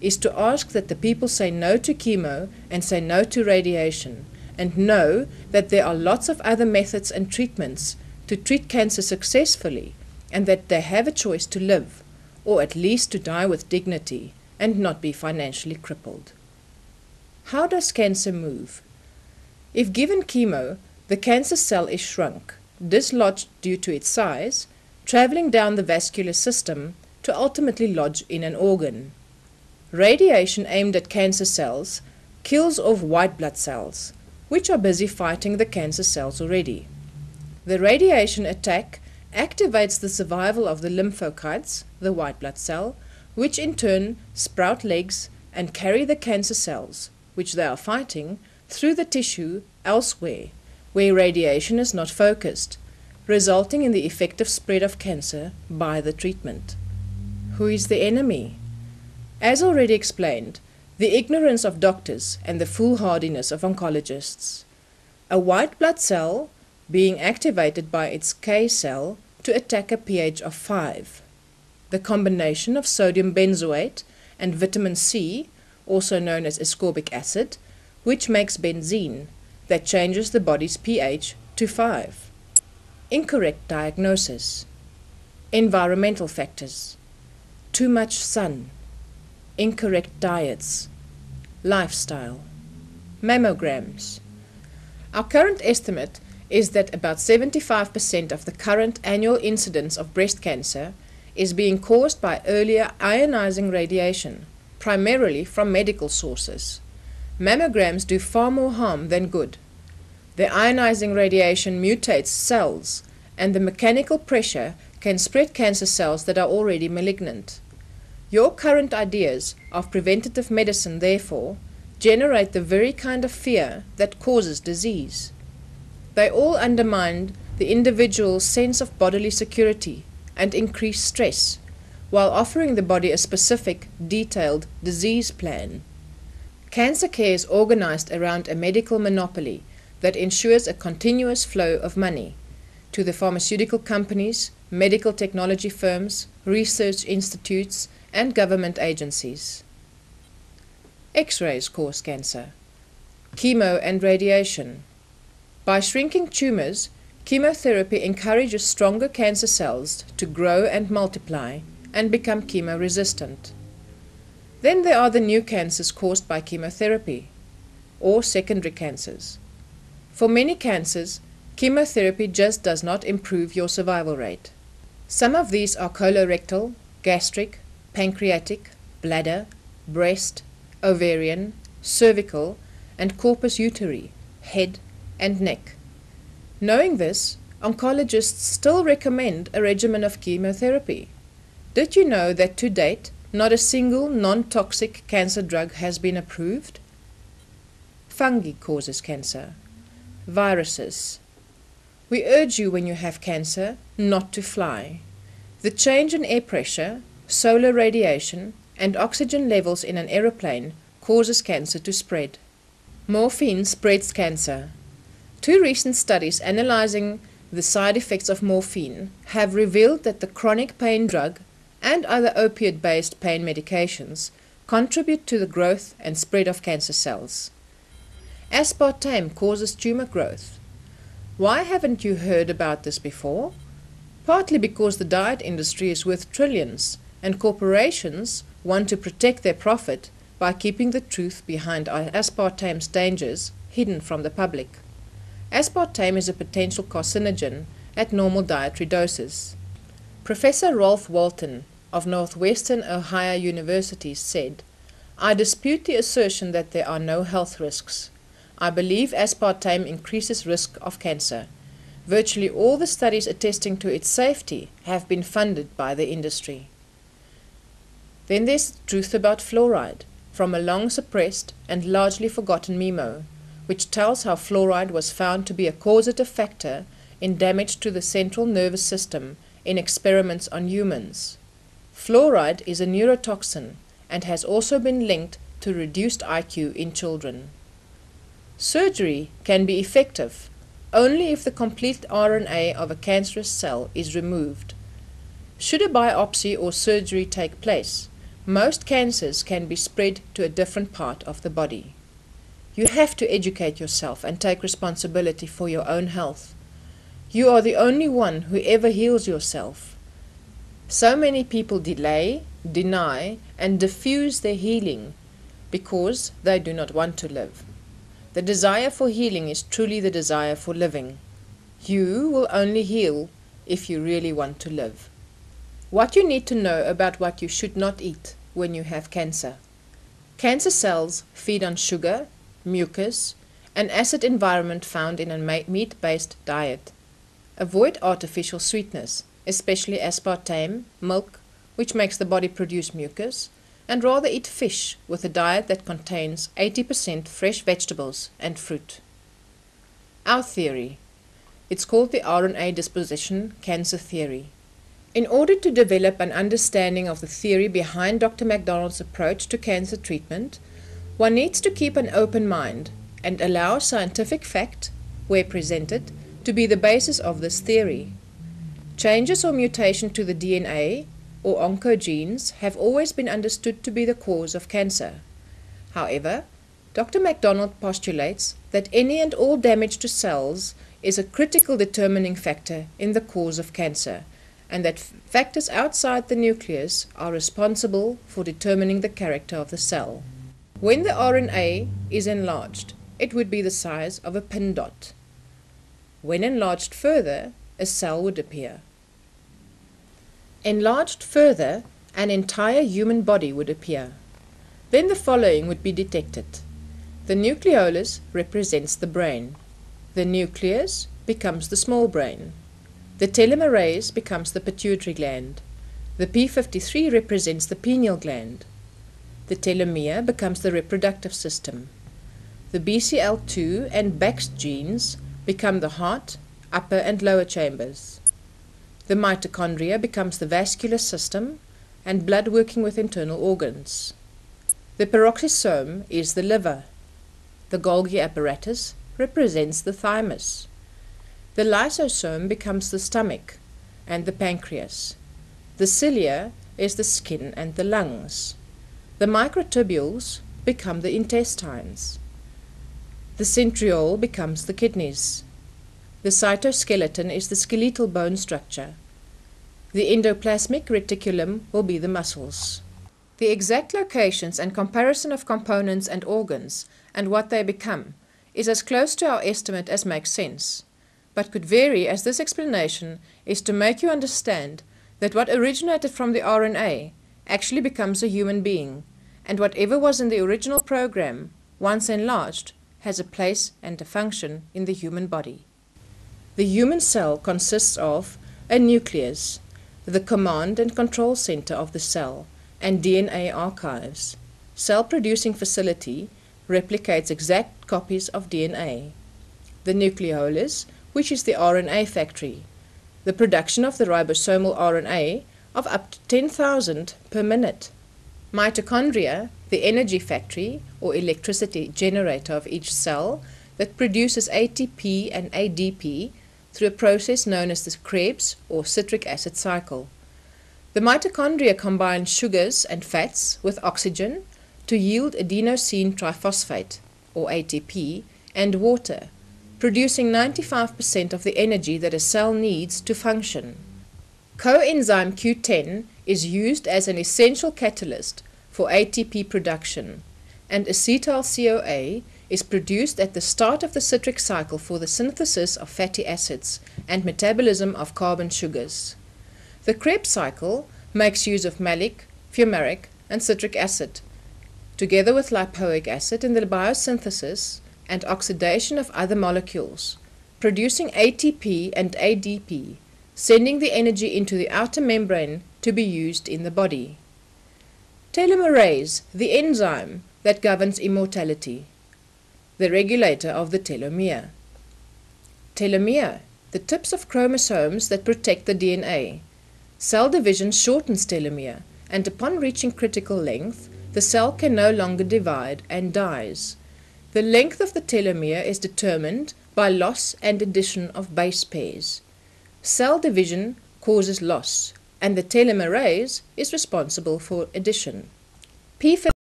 is to ask that the people say no to chemo and say no to radiation, and know that there are lots of other methods and treatments to treat cancer successfully, and that they have a choice to live, or at least to die with dignity and not be financially crippled. How does cancer move? If given chemo, the cancer cell is shrunk, dislodged due to its size, traveling down the vascular system to ultimately lodge in an organ. Radiation aimed at cancer cells kills off white blood cells, which are busy fighting the cancer cells already. The radiation attack activates the survival of the lymphocytes, the white blood cell, which in turn sprout legs and carry the cancer cells, which they are fighting, through the tissue elsewhere, where radiation is not focused, resulting in the effective spread of cancer by the treatment. Who is the enemy? As already explained, the ignorance of doctors and the foolhardiness of oncologists. A white blood cell being activated by its K cell to attack a pH of 5. The combination of sodium benzoate and vitamin C, also known as ascorbic acid, which makes benzene, that changes the body's pH to 5. Incorrect diagnosis. Environmental factors. Too much sun. Incorrect diets. Lifestyle. Mammograms. Our current estimate is that about 75% of the current annual incidence of breast cancer is being caused by earlier ionizing radiation, primarily from medical sources. Mammograms do far more harm than good. The ionizing radiation mutates cells, and the mechanical pressure can spread cancer cells that are already malignant. Your current ideas of preventative medicine, therefore, generate the very kind of fear that causes disease. They all undermine the individual's sense of bodily security and increase stress, while offering the body a specific, detailed disease plan. Cancer care is organized around a medical monopoly that ensures a continuous flow of money to the pharmaceutical companies, medical technology firms, research institutes, and government agencies. X-rays cause cancer. Chemo and radiation. By shrinking tumors, chemotherapy encourages stronger cancer cells to grow and multiply and become chemo-resistant. Then there are the new cancers caused by chemotherapy, or secondary cancers. For many cancers, chemotherapy just does not improve your survival rate. Some of these are colorectal, gastric, pancreatic, bladder, breast, ovarian, cervical, and corpus uteri, head and neck. Knowing this, oncologists still recommend a regimen of chemotherapy. Did you know that to date, not a single non-toxic cancer drug has been approved? Fungi causes cancer. Viruses. We urge you when you have cancer not to fly. The change in air pressure, solar radiation, and oxygen levels in an aeroplane causes cancer to spread. Morphine spreads cancer. 2 recent studies analyzing the side effects of morphine have revealed that the chronic pain drug and other opiate-based pain medications contribute to the growth and spread of cancer cells. Aspartame causes tumor growth. Why haven't you heard about this before? Partly because the diet industry is worth trillions, and corporations want to protect their profit by keeping the truth behind aspartame's dangers hidden from the public. Aspartame is a potential carcinogen at normal dietary doses. Professor Rolf Walton of Northwestern Ohio University said, "I dispute the assertion that there are no health risks. I believe aspartame increases risk of cancer. Virtually all the studies attesting to its safety have been funded by the industry." Then there's the truth about fluoride, from a long suppressed and largely forgotten memo, which tells how fluoride was found to be a causative factor in damage to the central nervous system in experiments on humans. Fluoride is a neurotoxin and has also been linked to reduced IQ in children. Surgery can be effective only if the complete RNA of a cancerous cell is removed. Should a biopsy or surgery take place, Most cancers can be spread to a different part of the body. You have to educate yourself and take responsibility for your own health. You are the only one who ever heals yourself. So many people delay, deny, and diffuse their healing because they do not want to live. The desire for healing is truly the desire for living. You will only heal if you really want to live. What you need to know about what you should not eat when you have cancer. Cancer cells feed on sugar, mucus, and acid environment found in a meat-based diet. Avoid artificial sweetness, especially aspartame, milk, which makes the body produce mucus, and rather eat fish with a diet that contains 80% fresh vegetables and fruit. Our theory. It's called the RNA disposition cancer theory. In order to develop an understanding of the theory behind Dr. MacDonald's approach to cancer treatment, one needs to keep an open mind and allow scientific fact, where presented, to be the basis of this theory. Changes or mutation to the DNA or oncogenes have always been understood to be the cause of cancer. However, Dr. MacDonald postulates that any and all damage to cells is a critical determining factor in the cause of cancer, and that factors outside the nucleus are responsible for determining the character of the cell. When the RNA is enlarged, it would be the size of a pin dot. When enlarged further, a cell would appear. Enlarged further, an entire human body would appear. Then the following would be detected. The nucleolus represents the brain. The nucleus becomes the small brain. The telomerase becomes the pituitary gland. The p53 represents the pineal gland. The telomere becomes the reproductive system. The BCL2 and Bax genes become the heart, upper and lower chambers. The mitochondria becomes the vascular system and blood working with internal organs. The peroxisome is the liver. The Golgi apparatus represents the thymus. The lysosome becomes the stomach and the pancreas. The cilia is the skin and the lungs. The microtubules become the intestines. The centriole becomes the kidneys. The cytoskeleton is the skeletal bone structure. The endoplasmic reticulum will be the muscles. The exact locations and comparison of components and organs and what they become is as close to our estimate as makes sense, but could vary, as this explanation is to make you understand that what originated from the RNA actually becomes a human being, and whatever was in the original program, once enlarged, has a place and a function in the human body. The human cell consists of a nucleus, the command and control center of the cell, and DNA archives. Cell-producing facility replicates exact copies of DNA. The nucleolus, which is the RNA factory, the production of the ribosomal RNA of up to 10,000 per minute. Mitochondria, the energy factory or electricity generator of each cell that produces ATP and ADP through a process known as the Krebs or citric acid cycle. The mitochondria combine sugars and fats with oxygen to yield adenosine triphosphate or ATP and water, producing 95% of the energy that a cell needs to function. Coenzyme Q10 is used as an essential catalyst for ATP production, and acetyl-CoA is produced at the start of the citric cycle for the synthesis of fatty acids and metabolism of carbon sugars. The Krebs cycle makes use of malic, fumaric, and citric acid, together with lipoic acid in the biosynthesis and oxidation of other molecules, producing ATP and ADP, sending the energy into the outer membrane to be used in the body. Telomerase, the enzyme that governs immortality, the regulator of the telomere. Telomere, the tips of chromosomes that protect the DNA. Cell division shortens telomere, and upon reaching critical length, the cell can no longer divide and dies. The length of the telomere is determined by loss and addition of base pairs. Cell division causes loss, and the telomerase is responsible for addition. PFAS